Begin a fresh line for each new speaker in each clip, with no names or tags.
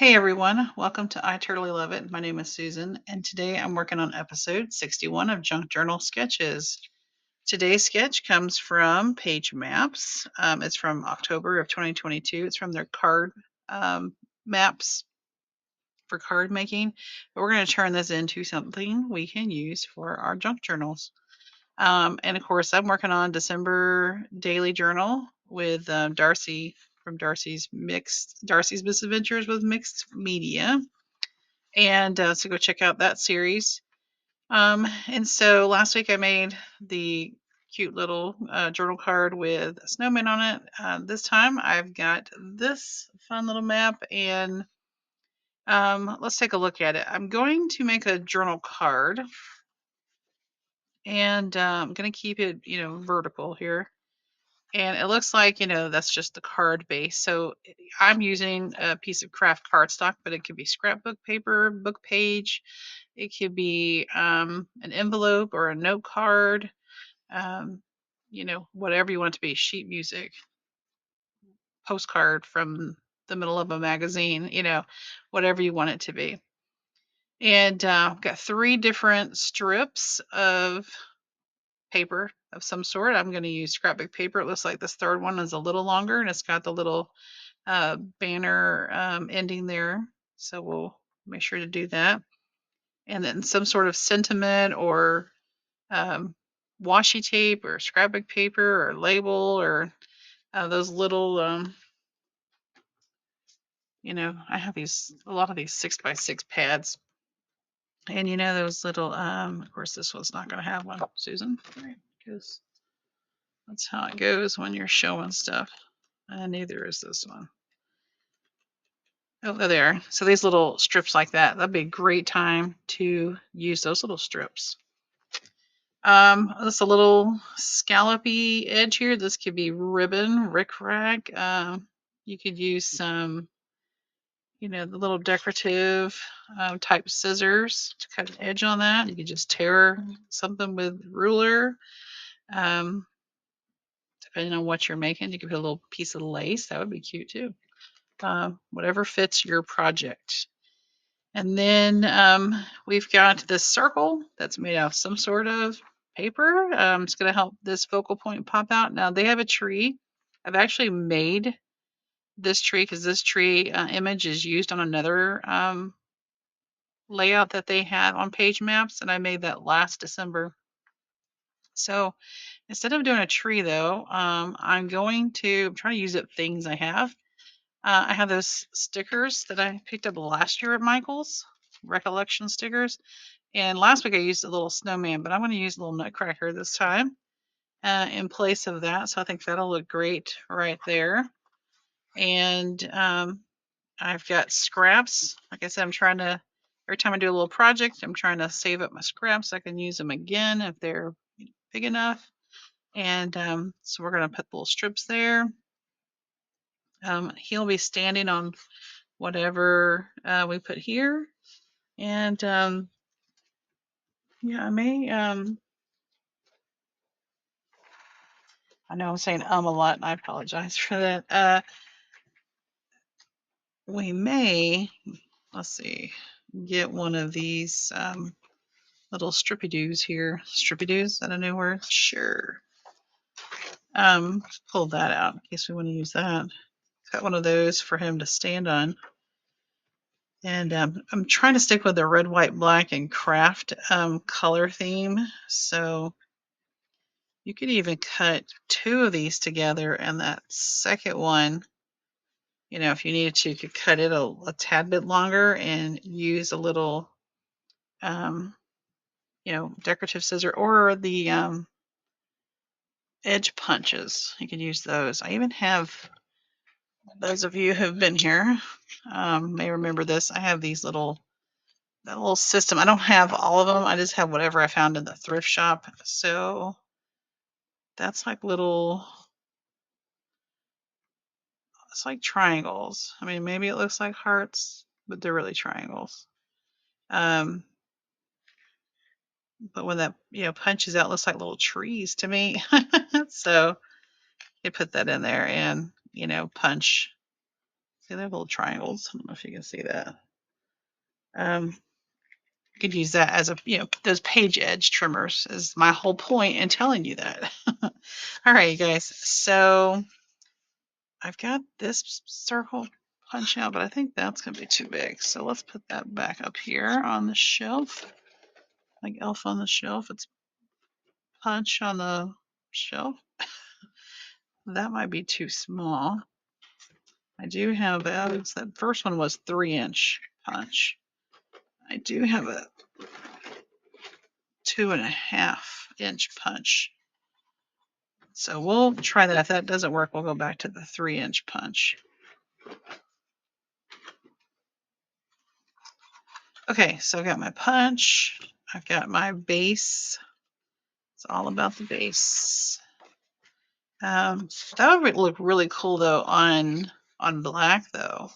Hey everyone, welcome to I Totally Love It. My name is Susan, and today I'm working on episode 61 of Junk Journal Sketches. Today's sketch comes from Page Maps. It's from October of 2022. It's from their card maps for card making. But we're going to turn this into something we can use for our junk journals. And of course, I'm working on December daily journal with Darcy from Darcy's Misadventures with Mixed Media. And so go check out that series. And so last week I made the cute little journal card with a snowman on it. This time I've got this fun little map, and let's take a look at it. I'm going to make a journal card, and I'm going to keep it, vertical here. And it looks like, that's just the card base. So I'm using a piece of craft cardstock, but it could be scrapbook paper, book page. It could be an envelope or a note card, whatever you want it to be, sheet music, postcard from the middle of a magazine, whatever you want it to be. And I've got 3 different strips of paper of some sort. I'm going to use scrapbook paper. It looks like this third one is a little longer, and it's got the little banner ending there. So we'll make sure to do that. And then some sort of sentiment or washi tape or scrapbook paper or label or those little, I have a lot of these 6x6 pads. And those little, of course, this one's not going to have one, Susan, right? Because that's how it goes when you're showing stuff. And neither is this one. Oh, there. So these little strips like that'd be a great time to use those little strips. That's a little scallopy edge here. This could be ribbon, rickrack. You could use some, the little decorative type scissors to cut an edge on that. You could just tear something with ruler. Depending on what you're making, you could put a little piece of lace. That would be cute too. Whatever fits your project. And then we've got this circle that's made out of some sort of paper. It's going to help this focal point pop out. Now they have a tree. I've actually made this tree because this tree image is used on another layout that they had on Page Maps, and I made that last December. So instead of doing a tree though, I'm trying to use up things I have. I have those stickers that I picked up last year at Michael's, recollection stickers. And last week I used a little snowman, but I'm going to use a little nutcracker this time in place of that. So I think that'll look great right there. And I've got scraps. Like I said, every time I do a little project, I'm trying to save up my scraps so I can use them again if they're big enough. And so we're going to put little strips there. He'll be standing on whatever we put here. And yeah, I may, I know I'm saying a lot, and I apologize for that. We may, let's see, get one of these little strippy-doos here. Strippy-doos, is that a new word? Sure. Pull that out in case we want to use that. Got one of those for him to stand on. And I'm trying to stick with the red, white, black, and craft color theme. So you could even cut 2 of these together, and that second one, if you needed to, you could cut it a tad bit longer and use a little, decorative scissor or the edge punches. You can use those. I even have, those of you who've been here may remember this. I have that little system. I don't have all of them. I just have whatever I found in the thrift shop. So that's like it's like triangles. I mean, maybe it looks like hearts, but they're really triangles. But when that punches out, it looks like little trees to me. So you put that in there and punch. See, they're little triangles. I don't know if you can see that. You could use that as those page edge trimmers is my whole point in telling you that. All right, you guys. So I've got this circle punch out, but I think that's going to be too big. So let's put that back up here on the shelf. Like Elf on the Shelf. It's punch on the shelf. That might be too small. I do have that first one was 3-inch punch. I do have a 2.5-inch punch. So we'll try that. If that doesn't work, we'll go back to the 3-inch punch. Okay, so I've got my punch. I've got my base. It's all about the base. That would look really cool though on black though.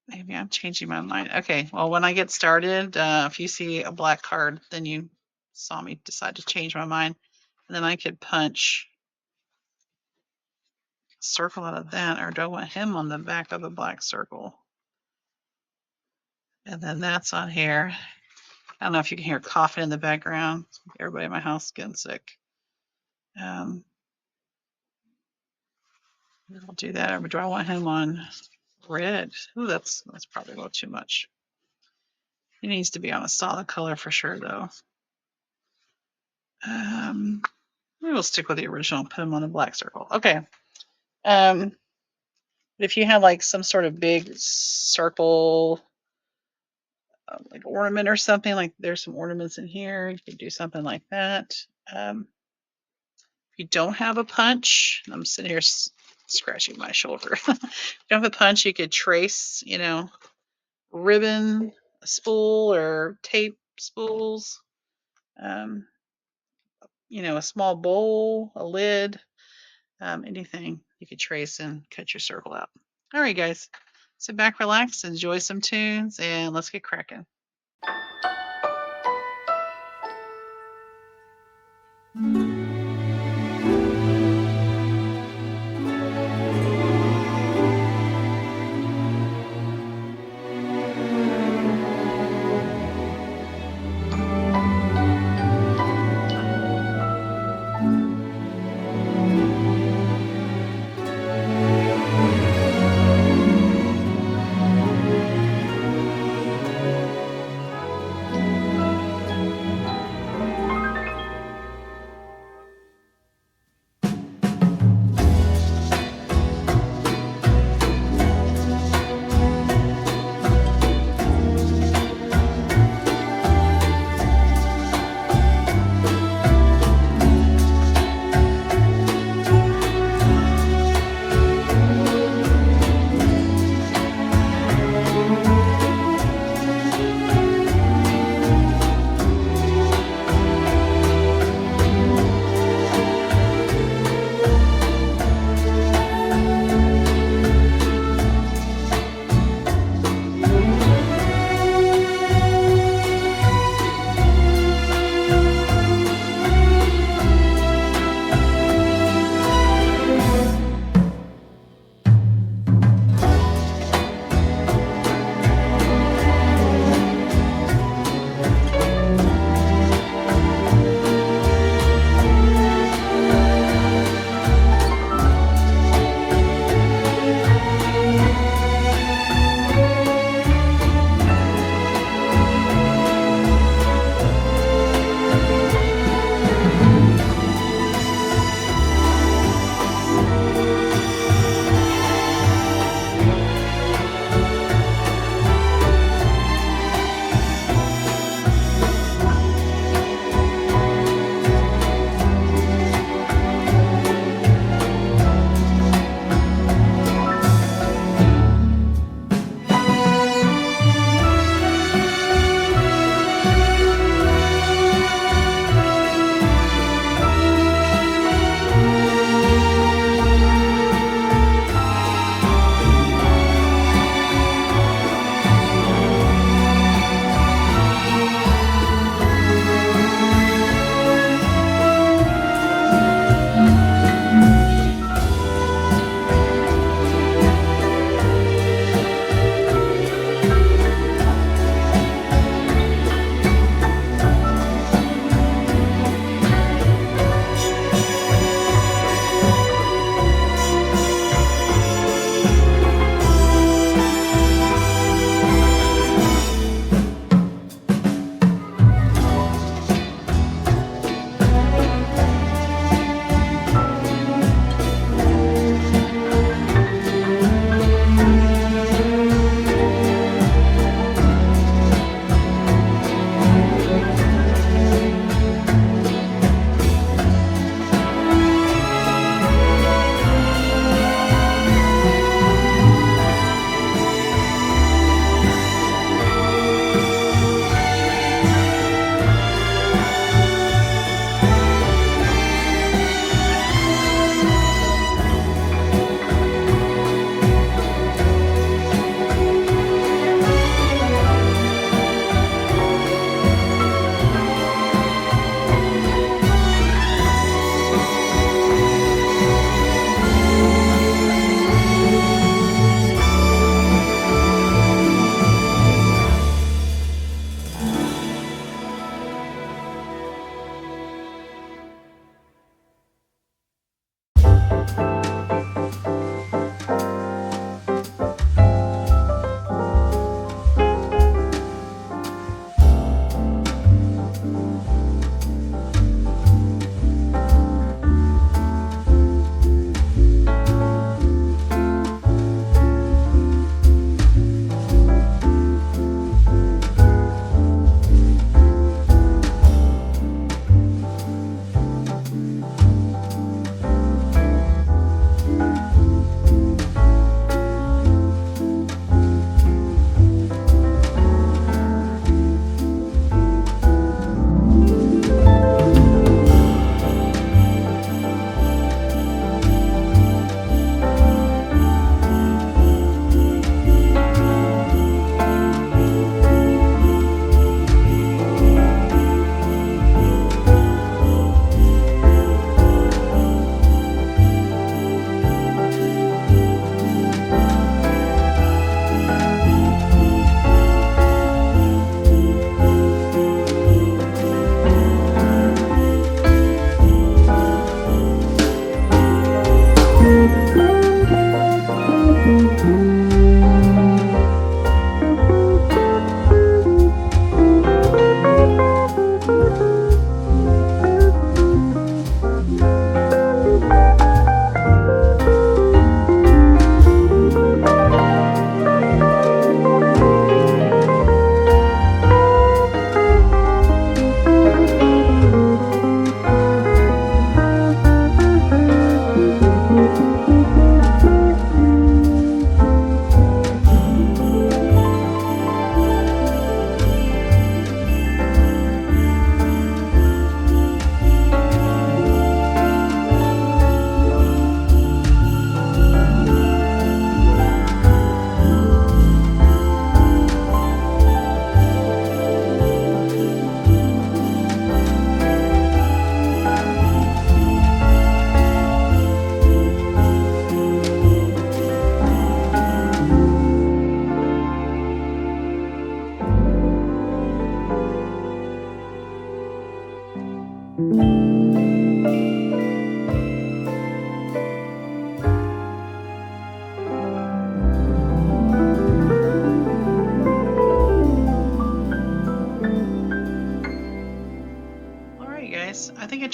Maybe I'm changing my mind. Okay, well, when I get started, if you see a black card, then you saw me decide to change my mind. And then I could punch a circle out of that, or do I want him on the back of the black circle? And then that's on here. I don't know if you can hear coughing in the background. Everybody in my house is getting sick. I'll do that. Or do I want him on red? Ooh, that's probably a little too much. He needs to be on a solid color for sure, though. Maybe we'll stick with the original. Put him on a black circle. Okay. If you have like some sort of big circle, like ornament or something, like there's some ornaments in here, you could do something like that. If you don't have a punch, I'm sitting here scratching my shoulder. If you don't have a punch, you could trace, ribbon, a spool, or tape spools. A small bowl, a lid, anything you could trace and cut your circle out. All right, guys. Sit back, relax, enjoy some tunes, and let's get cracking.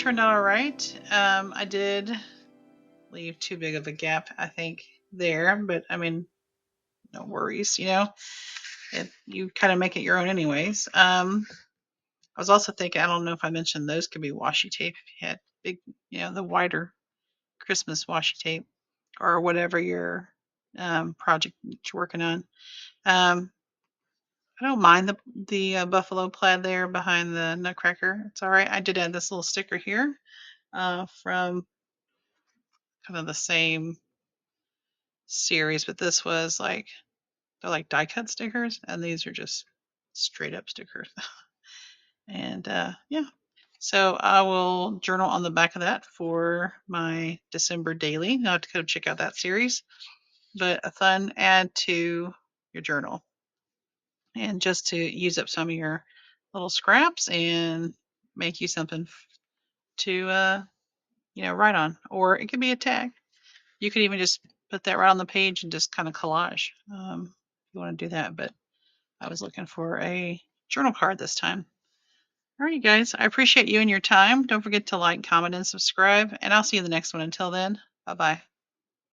turned out all right. I did leave too big of a gap, I think, there, but I mean, no worries, you kind of make it your own anyways. I was also thinking, I don't know if I mentioned those could be washi tape if you had big, the wider Christmas washi tape or whatever your project you're working on. Um, I don't mind the buffalo plaid there behind the Nutcracker. It's all right. I did add this little sticker here from kind of the same series, but this was like they're like die cut stickers, and these are just straight up stickers. And yeah, so I will journal on the back of that for my December daily. Now to go check out that series, but a fun add to your journal, and just to use up some of your little scraps and make you something to write on, or it could be a tag. You could even just put that right on the page and just kind of collage if you want to do that. But I was looking for a journal card this time. All right, guys, I appreciate you and your time. Don't forget to like, comment, and subscribe, and I'll see you in the next one. Until then, bye bye.